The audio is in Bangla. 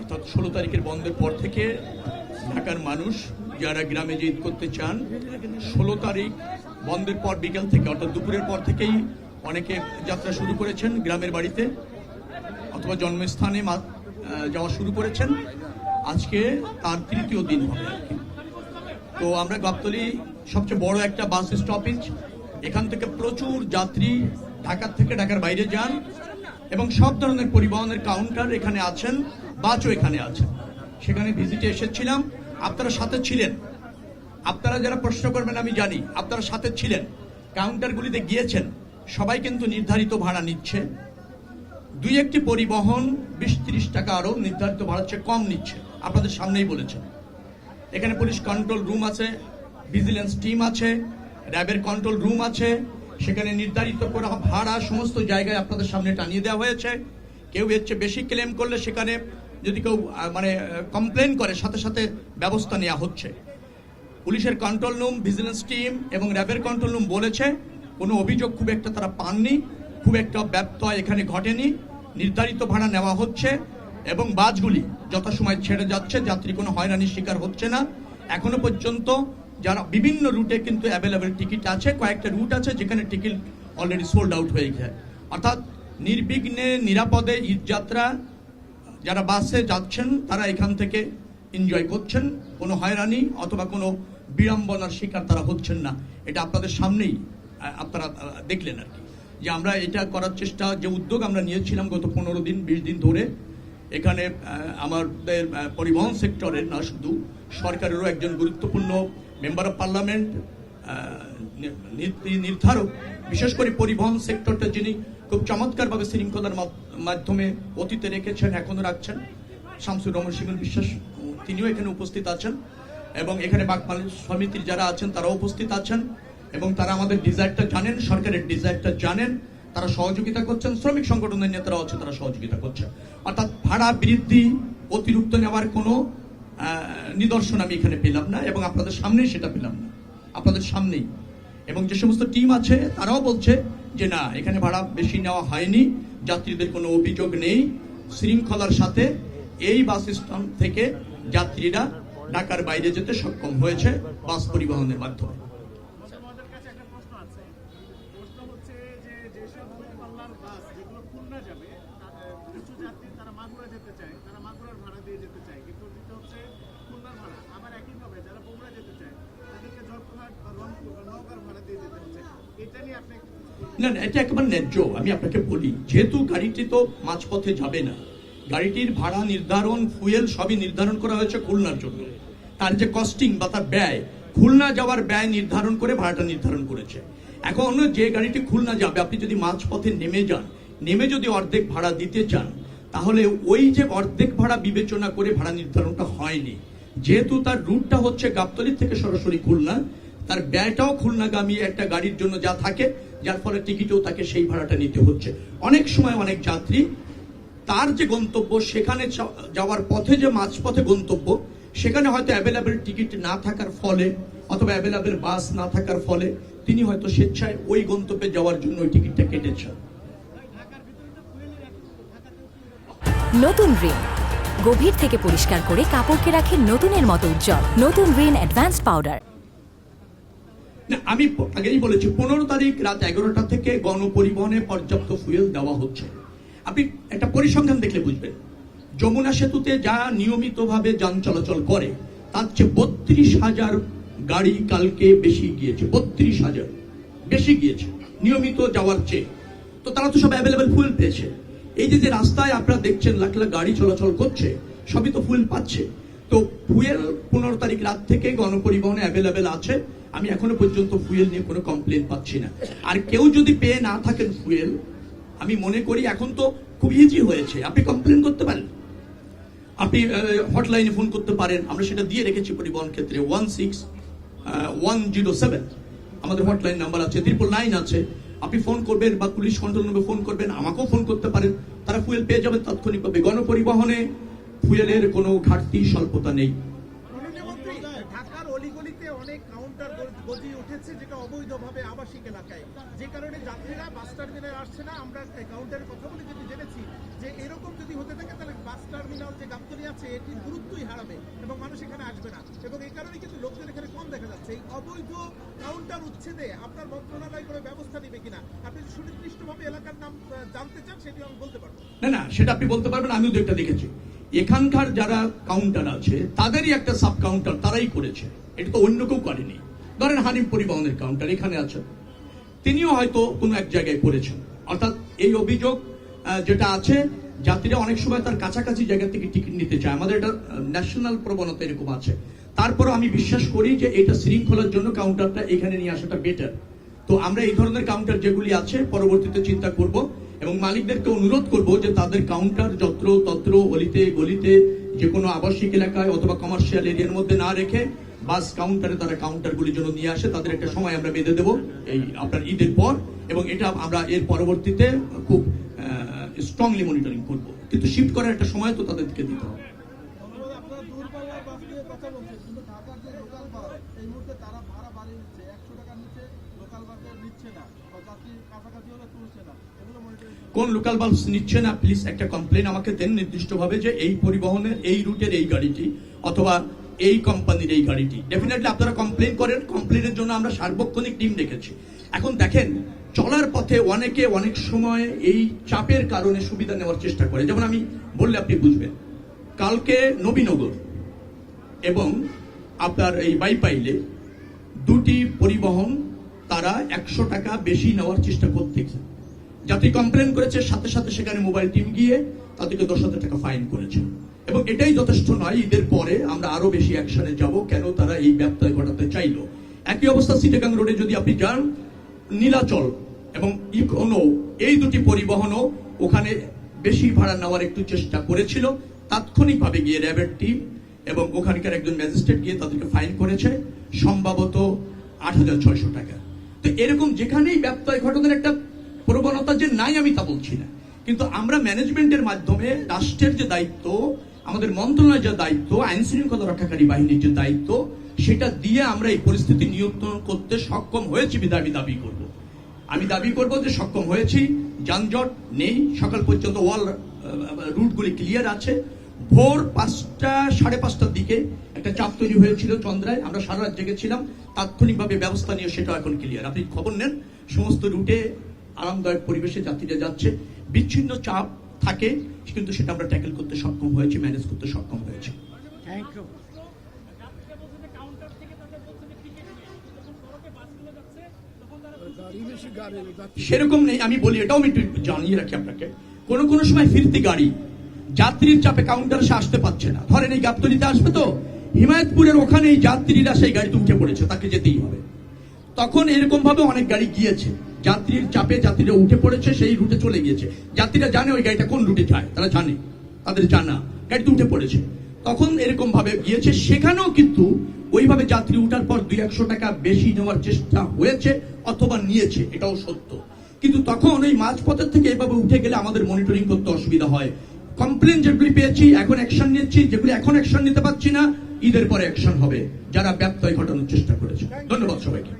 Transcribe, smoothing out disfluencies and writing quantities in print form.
অর্থাৎ 16 তারিখের বন্ধের পর থেকে ঢাকার মানুষ যারা গ্রামে যে ঈদ করতে চান 16 তারিখ বন্ধের পর বিকেল থেকে অর্থাৎ দুপুরের পর থেকেই অনেকে যাত্রা শুরু করেছেন গ্রামের বাড়িতে অথবা জন্মস্থানে যাওয়া শুরু করেছেন। আজকে তার তৃতীয় দিন হবে আর কি। তো আমরা গাবতলী সবচেয়ে বড় একটা বাস স্টপেজ, এখান থেকে প্রচুর যাত্রী ঢাকা থেকে ঢাকার বাইরে যান এবং সব ধরনের পরিবহনের কাউন্টার এখানে আছেন, বাসও এখানে আছেন। সেখানে ভিজিটে এসেছিলাম, আপনারা সাথে ছিলেন। আপনারা যারা প্রশ্ন করবেন আমি জানি, আপনারা সাথে ছিলেন, কাউন্টারগুলিতে গিয়েছেন। সবাই কিন্তু নির্ধারিত ভাড়া নিচ্ছে। দুই একটি পরিবহন 20-30 টাকা আরো নির্ধারিত ভাড়ার চেয়ে কম নিচ্ছে, আপনাদের সামনেই বলেছেন। এখানে পুলিশ কন্ট্রোল রুম আছে, ভিজিলেন্স টিম আছে, র্যাবের কন্ট্রোল রুম আছে। সেখানে নির্ধারিত করা ভাড়া সমস্ত জায়গায় আপনাদের সামনে টানিয়ে দেওয়া হয়েছে। কেউ এর চেয়ে বেশি ক্লেম করলে সেখানে যদি কেউ কমপ্লেন করে সাথে সাথে ব্যবস্থা নেওয়া হচ্ছে। পুলিশের কন্ট্রোল রুম, ভিজিলেন্স টিম এবং র্যাবের কন্ট্রোল রুম বলেছে কোনো অভিযোগ খুব একটা তারা পাননি, খুব একটা ব্যত্যয় এখানে ঘটেনি। নির্ধারিত ভাড়া নেওয়া হচ্ছে এবং বাসগুলি যথাসময় ছেড়ে যাচ্ছে, যাত্রী কোনো হয়রানির শিকার হচ্ছে না। এখনো পর্যন্ত যারা বিভিন্ন রুটে কিন্তু অ্যাভেলেবেল টিকিট আছে, কয়েকটা রুট আছে যেখানে টিকিট অলরেডি সোল্ড আউট হয়ে যায়। অর্থাৎ নির্বিঘ্নে নিরাপদে ঈদযাত্রা যারা বাসে যাচ্ছেন তারা এখান থেকে এনজয় করছেন, কোনো হয়রানি অথবা কোনো বিড়ম্বনার শিকার তারা হচ্ছেন না। এটা আপনাদের সামনেই আপনারা দেখলেন আর কি, যে আমরা এটা করার চেষ্টা, যে উদ্যোগ আমরা নিয়েছিলাম গত 15-20 দিন ধরে। এখানে আমাদের পরিবহন সেক্টরের না শুধু সরকারেরও একজন গুরুত্বপূর্ণ মেম্বার অফ পার্লামেন্ট, নির্ধারক, বিশেষ করে পরিবহন সেক্টরটা যিনি খুব চমৎকারভাবে শৃঙ্খলার মাধ্যমে অতীতে রেখেছেন, এখনো রাখছেন, শামসুর রহমান শিমুল বিশ্বাস, তিনিও এখানে উপস্থিত আছেন। এবং এখানে বাগমালী সমিতির যারা আছেন তারাও উপস্থিত আছেন এবং তারা আমাদের ডিজায়ারটা জানেন, সরকারের ডিজায়ারটা জানেন, তারা সহযোগিতা করছেন। শ্রমিক সংগঠনের নেতারাও আছে, তারা সহযোগিতা করছেন। অর্থাৎ ভাড়া বৃদ্ধি, অতিরিক্ত নেওয়ার কোনো নিদর্শন আমি এখানে পেলাম না এবং আপনাদের সামনেই সেটা পেলাম না, আপনাদের সামনেই। এবং যে সমস্ত টিম আছে তারাও বলছে যে না, এখানে ভাড়া বেশি নেওয়া হয়নি, যাত্রীদের কোনো অভিযোগ নেই। শৃঙ্খলার সাথে এই বাস স্ট্যান্ড থেকে যাত্রীরা ঢাকার বাইরে যেতে সক্ষম হয়েছে বাস পরিবহনের মাধ্যমে। না না, এটা একেবারে ন্যায্য। আমি আপনাকে বলি, যেহেতু গাড়িটি তো মাঝপথে যাবে না, গাড়িটির ভাড়া নির্ধারণ, ফুয়েল সবই নির্ধারণ করা হয়েছে খুলনার জন্য। তার যে কস্টিং বা তার ব্যয়, খুলনা যাওয়ার ব্যয় নির্ধারণ করে ভাড়াটা নির্ধারণ করেছে। এখন যে গাড়িটি খুলনা যাবে, আপনি যদি মাঝপথে নেমে যান, নেমে যদি অর্ধেক ভাড়া দিতে চান, তাহলে ওই যে অর্ধেক ভাড়া বিবেচনা করে ভাড়া নির্ধারণটা হয়নি। যেহেতু তার রুটটা হচ্ছে গাবতলী থেকে সরাসরি খুলনা, তার ব্যয়টাও খুলনাগামী একটা গাড়ির জন্য যা থাকে, যার ফলে টিকিটেও তাকে সেই ভাড়াটা নিতে হচ্ছে। অনেক সময় অনেক যাত্রী তার যে গন্তব্য, সেখানে যাওয়ার পথে যে মাঝপথে গন্তব্য, সেখানে হয়তো অ্যাভেলেবেল টিকিট না থাকার ফলে অথবা অ্যাভেলেবেল বাস না থাকার ফলে তিনি হয়তো স্বেচ্ছায় ওই গন্তব্যে যাওয়ার জন্য ওই টিকিটটা কেটেছেন। নতুন রিন গভীর থেকে পরিষ্কার করে কাপড়কে রাখে নতুনের মতো উজ্জ্বল। নতুন রিন অ্যাডভান্সড পাউডার। আমি আগেই বলেছি 15 তারিখ রাত 11টা থেকে গণপরিবহনে পর্যাপ্ত ফুয়েল দেওয়া হচ্ছে। আপনি একটা পরিসংখ্যান দেখলে বুঝবেন, যমুনা সেতুতে যা নিয়মিতভাবে যান চলাচল করে তার চেয়ে 32,000 গাড়ি কালকে বেশি গিয়েছে। 32,000 বেশি গিয়েছে নিয়মিত যাওয়ার চেয়ে। তো তারা তো সব অ্যাভেলেবেল ফুয়েল পেয়েছে। এই যে রাস্তায় আপনারা দেখছেন লাখ লাখ গাড়ি চলাচল করছে, সবই তো ফুয়েল পাচ্ছে। তো ফুয়েল 15 তারিখ রাত থেকে গণপরিবহনে অ্যাভেলেবেল আছে। আমি এখনো পর্যন্ত ফুয়েল নিয়ে কোনো কমপ্লেন পাচ্ছি না। আর কেউ যদি পেয়ে না থাকেন ফুয়েল, আমি মনে করি এখন তো খুব ইজি হয়েছে, আপনি কমপ্লেন করতে পারেন, আপনি হটলাইনে ফোন করতে পারেন। আমরা সেটা দিয়ে রেখেছি পরিবহন ক্ষেত্রে 16107 আমাদের হটলাইন নাম্বার আছে, 999 আছে। আপনি ফোন করবেন বা পুলিশ কন্ট্রোল রুমে ফোন করবেন, আমাকেও ফোন করতে পারেন, তারা ফুয়েল পেয়ে যাবে তাৎক্ষণিকভাবে। গণপরিবহনে ফুয়েলের কোনো ঘাটতি স্বল্পতা নেই। ঢাকার অলিগলিতে অনেক কাউন্টার গজিয়ে উঠেছে। হয়েছে যেটা অবৈধভাবে আবাসিক এলাকায়, যে কারণে যাত্রীরা বাস টার্মিনালে আসছে না। আমরা কাউন্টারের কথা বলে যদি জেনেছি যে এরকম যদি হতে থাকে তাহলে বাস টার্মিনাল যে গাবতলী আছে এটির গুরুত্বই হারাবে এবং মানুষ এখানে আসবে না, এবং এই কারণে কিন্তু লোকদের এখানে কম দেখা যাচ্ছে। এই অবৈধ কাউন্টার উচ্ছেদে আপনার মন্ত্রণালয় কোনো ব্যবস্থা নেবে কিনা? আপনি যদি সুনির্দিষ্টভাবে এলাকার নাম জানতে চান সেটি আমি বলতে পারবো। না, সেটা আপনি বলতে পারবেন, আমিও দুইটা দেখেছি। এখানকার যারা কাউন্টার আছে তাদেরই একটা সাব কাউন্টার তারাই করেছে, এটা তো অন্য কেউ করেনি। ধরেন হানিফ পরিবহনের কাউন্টার এখানে আছে, তিনিও হয়তো কোনো এক জায়গায় করেছেন। অর্থাৎ এই অভিযোগ যেটা আছে, যাত্রীরা অনেক সময় তার কাছাকাছি জায়গা থেকে টিকিট নিতে চায়, আমাদের এটা ন্যাশনাল প্রবণতা এরকম আছে। তারপরও আমি বিশ্বাস করি যে এটা শৃঙ্খলার জন্য কাউন্টারটা এখানে নিয়ে আসাটা বেটার। তো আমরা এই ধরনের কাউন্টার যেগুলি আছে পরবর্তীতে চিন্তা করব এবং মালিকদেরকে অনুরোধ করব যে তাদের কাউন্টার যত্র তত্র অলিতে গলিতে যে কোনো আবাসিক এলাকায় অথবা কমার্শিয়াল এরিয়ার মধ্যে না রেখে বাস কাউন্টারে তারা কাউন্টারগুলির জন্য নিয়ে আসে। তাদের একটা সময় আমরা বেঁধে দেবো এই আপনার ঈদের পর, এবং এটা আমরা এর পরবর্তীতে খুব স্ট্রংলি মনিটরিং করব। কিন্তু শিফট করার একটা সময় তো তাদেরকে দিতে হবে। আপনারা দূরপাল্লার বাস নিয়ে কথা বলছেন, কিন্তু ঢাকার যে লোকাল বাস এই মুহূর্তে তারা ভাড়া বাড়িয়ে নিচ্ছে, 100 টাকার নিচে লোকাল বাসে নিচ্ছে না, বা যাত্রী কাছাকাছি হলে তুলছে না, এগুলো মনিটরিং কোন লোকাল বাস নিচ্ছে না প্লিজ একটা কমপ্লেন আমাকে দেন নির্দিষ্টভাবে যে এই পরিবহনের এই রুটের এই গাড়িটি অথবা এই কোম্পানির এই গাড়িটি। ডেফিনেটলি আপনারা কমপ্লেন করেন, কমপ্লেনের জন্য আমরা সার্বক্ষণিক টিম রেখেছি। এখন দেখেন চলার পথে অনেকে অনেক সময় এই চাপের কারণে সুবিধা নেওয়ার চেষ্টা করে। যেমন আমি বললে আপনি বুঝবেন, কালকে নবীনগর এবং আপনার এই বাইপাইলে দুটি পরিবহন তারা 100 টাকা বেশি নেওয়ার চেষ্টা করতেছে। যাত্রী কমপ্লেন করেছে, সাথে সাথে সেখানে মোবাইল টিম গিয়ে তাদেরকে 10,000 টাকা ফাইন করেছে। এবং এটাই যথেষ্ট নয়, ঈদের পরে আমরা আরো বেশি অ্যাকশনে যাব, কেন তারা এই ব্যবসায় ঘটাতে চাইলো। একই অবস্থা সিটাগাং রোডে যদি আপনি যান, নীলাচল এবং ইকোনো এই দুটি পরিবহনও ওখানে বেশি ভাড়া নেওয়ার একটু চেষ্টা করেছিল। তাৎক্ষণিকভাবে গিয়ে র্যাবের টিম এবং ওখানকার একজন ম্যাজিস্ট্রেট গিয়ে তাদেরকে ফাইন করেছে সম্ভবত 8,600 টাকা। তো এরকম যেখানেই ব্যবসায় ঘটনার একটা প্রবণতা যে নাই আমি তা বলছি না, কিন্তু আমরা ম্যানেজমেন্টের মাধ্যমে রাষ্ট্রের যে দায়িত্ব, আমাদের মন্ত্রণালয়ের যে দায়িত্ব, আইন শৃঙ্খলা রক্ষাকারী বাহিনীর যে দায়িত্ব, সেটা দিয়ে আমরা এই পরিস্থিতি নিয়ন্ত্রণ করতে সক্ষম হয়েছি বিধায় আমি দাবি করব যে সক্ষম হয়েছি। যানজট নেই, সকাল পর্যন্ত ওয়াল রুটগুলি ক্লিয়ার আছে। ভোর 5টা 5:30টার দিকে একটা চাপ তৈরি হয়েছিল চন্দ্রায়, আমরা সারা রাত জেগেছিলাম, তাৎক্ষণিকভাবে ব্যবস্থা নিয়ে সেটা এখন ক্লিয়ার। আপনি খবর নেন, সমস্ত রুটে আরামদায়ক পরিবেশে যাত্রীরা যাচ্ছে। বিচ্ছিন্ন চাপ থাকে কিন্তু সেটা আমরা ট্যাকেল করতে সক্ষম হয়েছি, ম্যানেজ করতে সক্ষম হয়েছি। Thank you. সেরকম নেই, আমি বলি এটাও আমি একটু জানিয়ে রাখি আপনাকে, কোন সময় ফিরতি গাড়ি যাত্রীর চাপে কাউন্টারে সে আসতে পারছে না। ধরেন এই গাবতলীতে আসবে, তো হিমায়তপুরের ওখানে এই যাত্রীরা সেই গাড়িতে উঠে পড়েছে, তাকে যেতেই হবে। তখন এরকম ভাবে অনেক গাড়ি গিয়েছে, যাত্রীর চাপে যাত্রীরা উঠে পড়েছে, সেই রুটে চলে গিয়েছে। যাত্রীরা জানে ওই গাড়িটা কোন রুটে যায়, তারা জানে, তাদের জানা গাড়িতে উঠে পড়েছে, তখন এরকম ভাবে গিয়েছে। সেখানেও কিন্তু ওইভাবে যাত্রী উঠার পর 200-100 টাকা বেশি নেওয়ার চেষ্টা হয়েছে অথবা নিয়েছে, এটাও সত্য। কিন্তু তখন ওই মাঝপথের থেকে এভাবে উঠে গেলে আমাদের মনিটরিং করতে অসুবিধা হয়। কমপ্লেন যেগুলি পেয়েছি এখন অ্যাকশন নিচ্ছি, যেগুলি এখন অ্যাকশন নিতে পারছি না ঈদের পরে অ্যাকশন হবে যারা ব্যত্যয় ঘটানোর চেষ্টা করেছে। ধন্যবাদ সবাইকে।